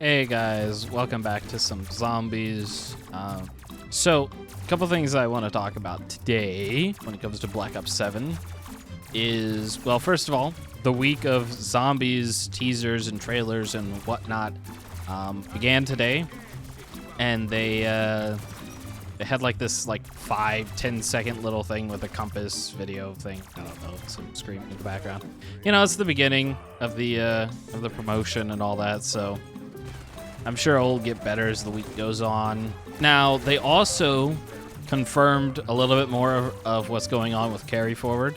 Hey guys, welcome back to some zombies. So, a couple things I want to talk about today when it comes to Black Ops 7 is, well, first of all, the week of zombies, teasers, and trailers and whatnot began today, and they had like this 5-10 second little thing with a compass video thing. I don't know, some screaming in the background. You know, it's the beginning of the promotion and all that, so I'm sure it'll get better as the week goes on. Now, they also confirmed a little bit more of what's going on with carry forward.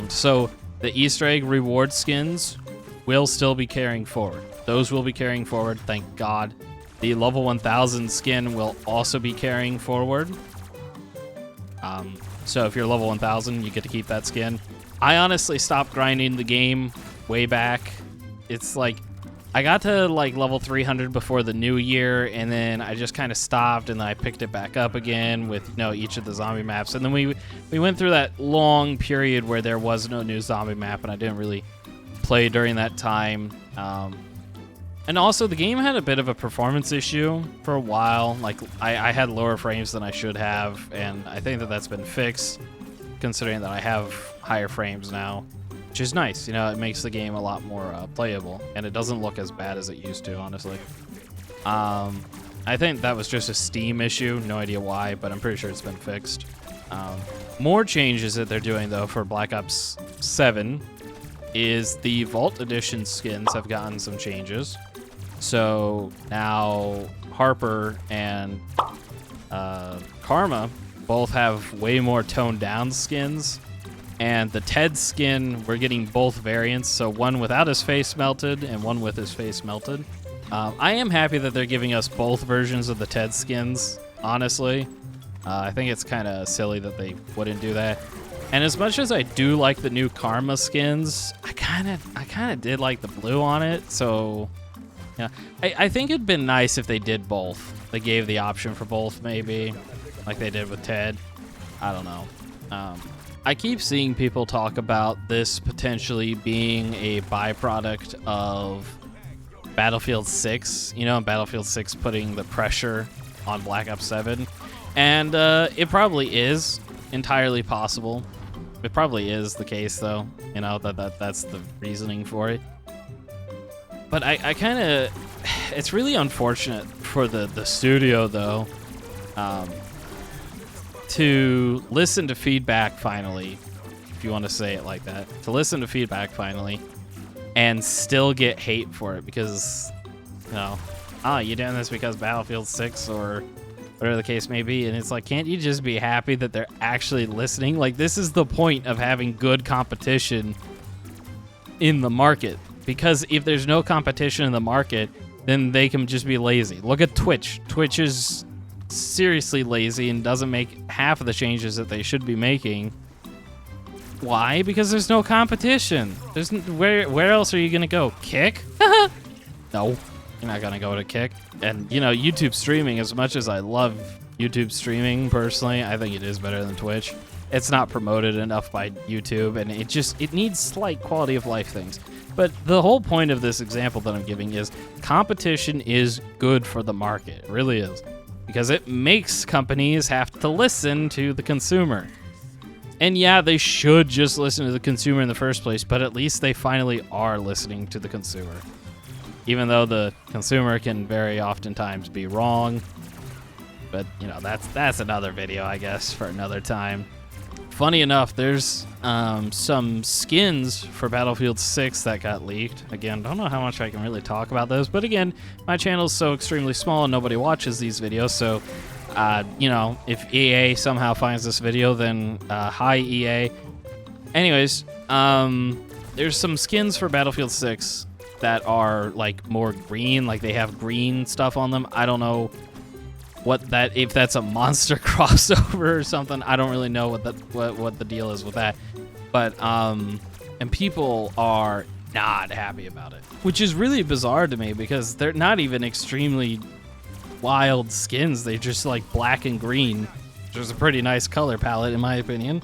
So the Easter egg reward skins will still be carrying forward. Those will be carrying forward, thank God. The level 1000 skin will also be carrying forward. So if you're level 1000, you get to keep that skin. I honestly stopped grinding the game way back. It's like, I got to level 300 before the new year, and then I just kind of stopped, and then I picked it back up again with, you know, each of the zombie maps. And then we went through that long period where there was no new zombie map, and I didn't really play during that time. And also, the game had a bit of a performance issue for a while. I had lower frames than I should have, and I think that that's been fixed, considering that I have higher frames now. Which is nice, you know, it makes the game a lot more playable, and it doesn't look as bad as it used to, honestly. I think that was just a Steam issue, no idea why, but I'm pretty sure it's been fixed. More changes that they're doing, though, for Black Ops 7 is the Vault Edition skins have gotten some changes. So now Harper and Karma both have way more toned down skins. And the Ted skin, we're getting both variants, so one without his face melted and one with his face melted. I am happy that they're giving us both versions of the Ted skins, honestly. I think it's kind of silly that they wouldn't do that. And as much as I do like the new Karma skins, I kind of did like the blue on it, so yeah. I think it'd been nice if they did both. They gave the option for both, maybe, like they did with Ted. I don't know. I keep seeing people talk about this potentially being a byproduct of Battlefield 6, you know, Battlefield 6 putting the pressure on Black Ops 7. And it probably is entirely possible. It probably is the case, though, you know, that's the reasoning for it. But I kind of, it's really unfortunate for the studio, though, to listen to feedback finally, if you want to say it like that, to listen to feedback finally and still get hate for it because, you know, you're doing this because Battlefield 6 or whatever the case may be. And it's like, can't you just be happy that they're actually listening? Like, this is the point of having good competition in the market, because if there's no competition in the market, then they can just be lazy. Look at Twitch. Twitch is seriously lazy and doesn't make half of the changes that they should be making. Why? Because there's no competition. There's where else are you gonna go? Kick? No, you're not gonna go to Kick. And you know, YouTube streaming, as much as I love YouTube streaming personally, I think it is better than Twitch. It's not promoted enough by YouTube, and it needs slight quality of life things. But the whole point of this example that I'm giving is competition is good for the market. It really is. Because it makes companies have to listen to the consumer. And yeah, they should just listen to the consumer in the first place, but at least they finally are listening to the consumer. Even though the consumer can very oftentimes be wrong. But, you know, that's another video, I guess, for another time. Funny enough, there's some skins for Battlefield 6 that got leaked. Again, don't know how much I can really talk about those, but again, my channel's so extremely small and nobody watches these videos, so, you know, if EA somehow finds this video, then hi, EA. Anyways, there's some skins for Battlefield 6 that are, like, more green, like they have green stuff on them. I don't know if that's a monster crossover or something. I don't really know what the deal is with that. But and people are not happy about it, which is really bizarre to me because they're not even extremely wild skins. They're just like black and green, which is a pretty nice color palette in my opinion.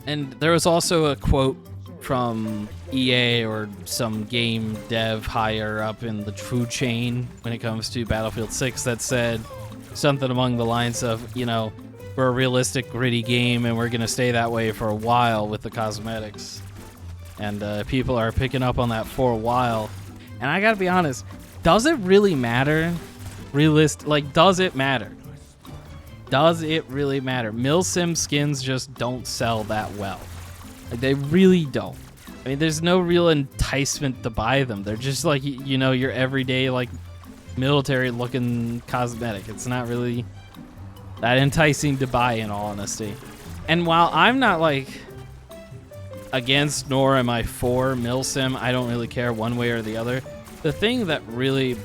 And there was also a quote from EA or some game dev higher up in the food chain when it comes to Battlefield 6 that said something along the lines of, you know, we're a realistic, gritty game and we're going to stay that way for a while with the cosmetics. And people are picking up on that for a while. And I got to be honest, does it really matter? Does it matter? Does it really matter? Milsim skins just don't sell that well. Like, they really don't. I mean, there's no real enticement to buy them. They're just like, you know, your everyday, like, military-looking cosmetic. It's not really that enticing to buy, in all honesty. And while I'm not, like, against nor am I for Milsim, I don't really care one way or the other. The thing that really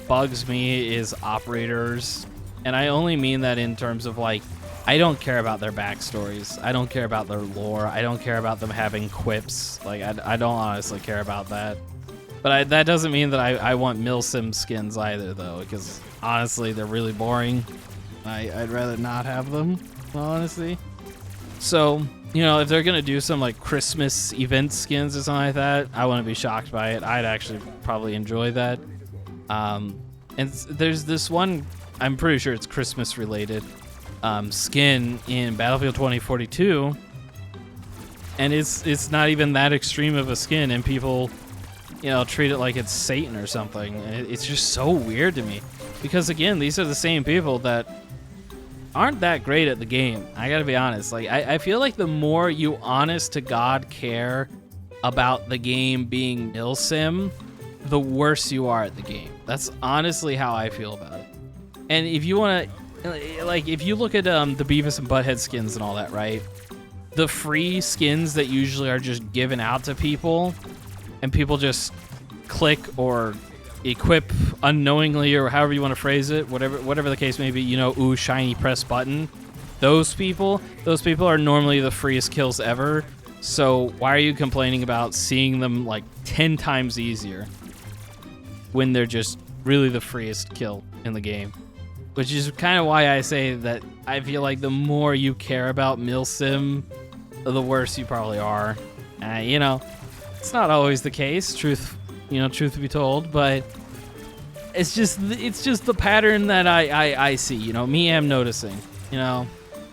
bugs me is operators. And I only mean that in terms of, like, I don't care about their backstories. I don't care about their lore. I don't care about them having quips. Like, I don't honestly care about that. But that doesn't mean that I want Milsim skins either, though, because honestly, they're really boring. I'd rather not have them, honestly. So, you know, if they're going to do some, like, Christmas event skins or something like that, I wouldn't be shocked by it. I'd actually probably enjoy that. And there's this one, I'm pretty sure it's Christmas related, skin in Battlefield 2042, and it's not even that extreme of a skin, and people, you know, treat it like it's Satan or something. And it's just so weird to me, because again, these are the same people that aren't that great at the game. I gotta be honest. Like, I feel like the more you honest to God care about the game being Milsim, the worse you are at the game. That's honestly how I feel about it. And if you want to, like, if you look at the Beavis and Butthead skins and all that, right? The free skins that usually are just given out to people, and people just click or equip unknowingly, or however you want to phrase it, whatever the case may be, you know, ooh, shiny press button. Those people are normally the freest kills ever. So why are you complaining about seeing them like 10 times easier when they're just really the freest kill in the game? Which is kind of why I say that I feel like the more you care about Milsim, the worse you probably are. You know, it's not always the case, truth be told, but it's just the pattern that I see. You know, me am noticing. You know,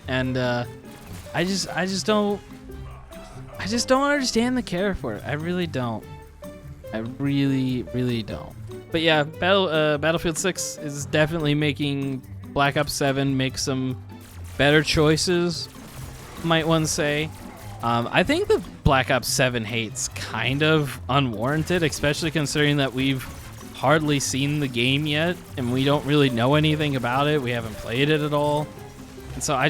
and I just don't understand the care for it. I really don't. I really don't. But yeah, Battlefield 6 is definitely making Black Ops 7 make some better choices, might one say. I think the Black Ops 7 hate's kind of unwarranted, especially considering that we've hardly seen the game yet, and we don't really know anything about it. We haven't played it at all. And so I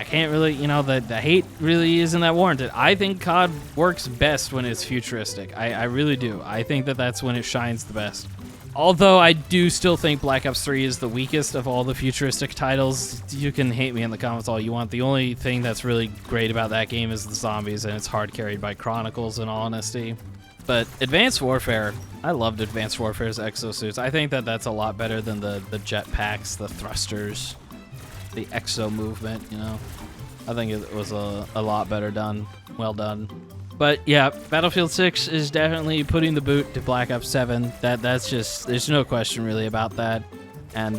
can't really, you know, the hate really isn't that warranted. I think COD works best when it's futuristic. I really do. I think that that's when it shines the best. Although I do still think Black Ops 3 is the weakest of all the futuristic titles. You can hate me in the comments all you want. The only thing that's really great about that game is the zombies, and it's hard carried by Chronicles, in all honesty. But Advanced Warfare, I loved Advanced Warfare's exosuits. I think that that's a lot better than the jetpacks, the thrusters, the exo movement, you know. I think it was a lot better done. Well done. But yeah, Battlefield 6 is definitely putting the boot to Black Ops 7. That's just, there's no question really about that. And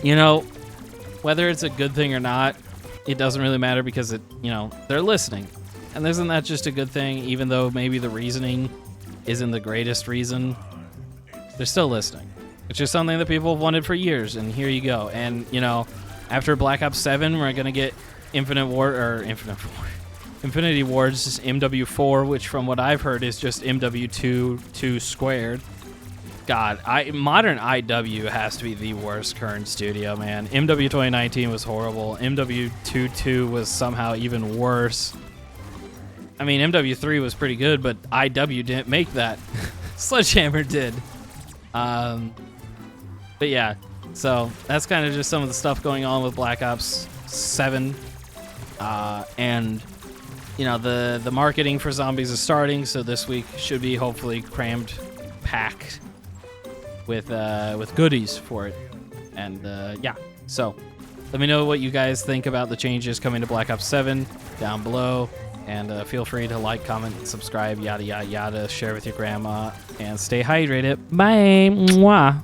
you know, whether it's a good thing or not, it doesn't really matter, because it, you know, they're listening. And isn't that just a good thing? Even though maybe the reasoning isn't the greatest reason, they're still listening. It's just something that people have wanted for years, and here you go. And, you know, after Black Ops 7, we're going to get Infinity Ward's MW4, which from what I've heard is just MW2 squared. God, modern IW has to be the worst current studio, man. MW 2019 was horrible. MW22 was somehow even worse. I mean, MW3 was pretty good, but IW didn't make that. Sledgehammer did. But yeah, so that's kind of just some of the stuff going on with Black Ops 7. And, you know, the marketing for zombies is starting, so this week should be hopefully crammed, packed with goodies for it. And yeah, so let me know what you guys think about the changes coming to Black Ops 7 down below. And feel free to like, comment, subscribe, yada, yada, yada. Share with your grandma. And stay hydrated. Bye. Mwah.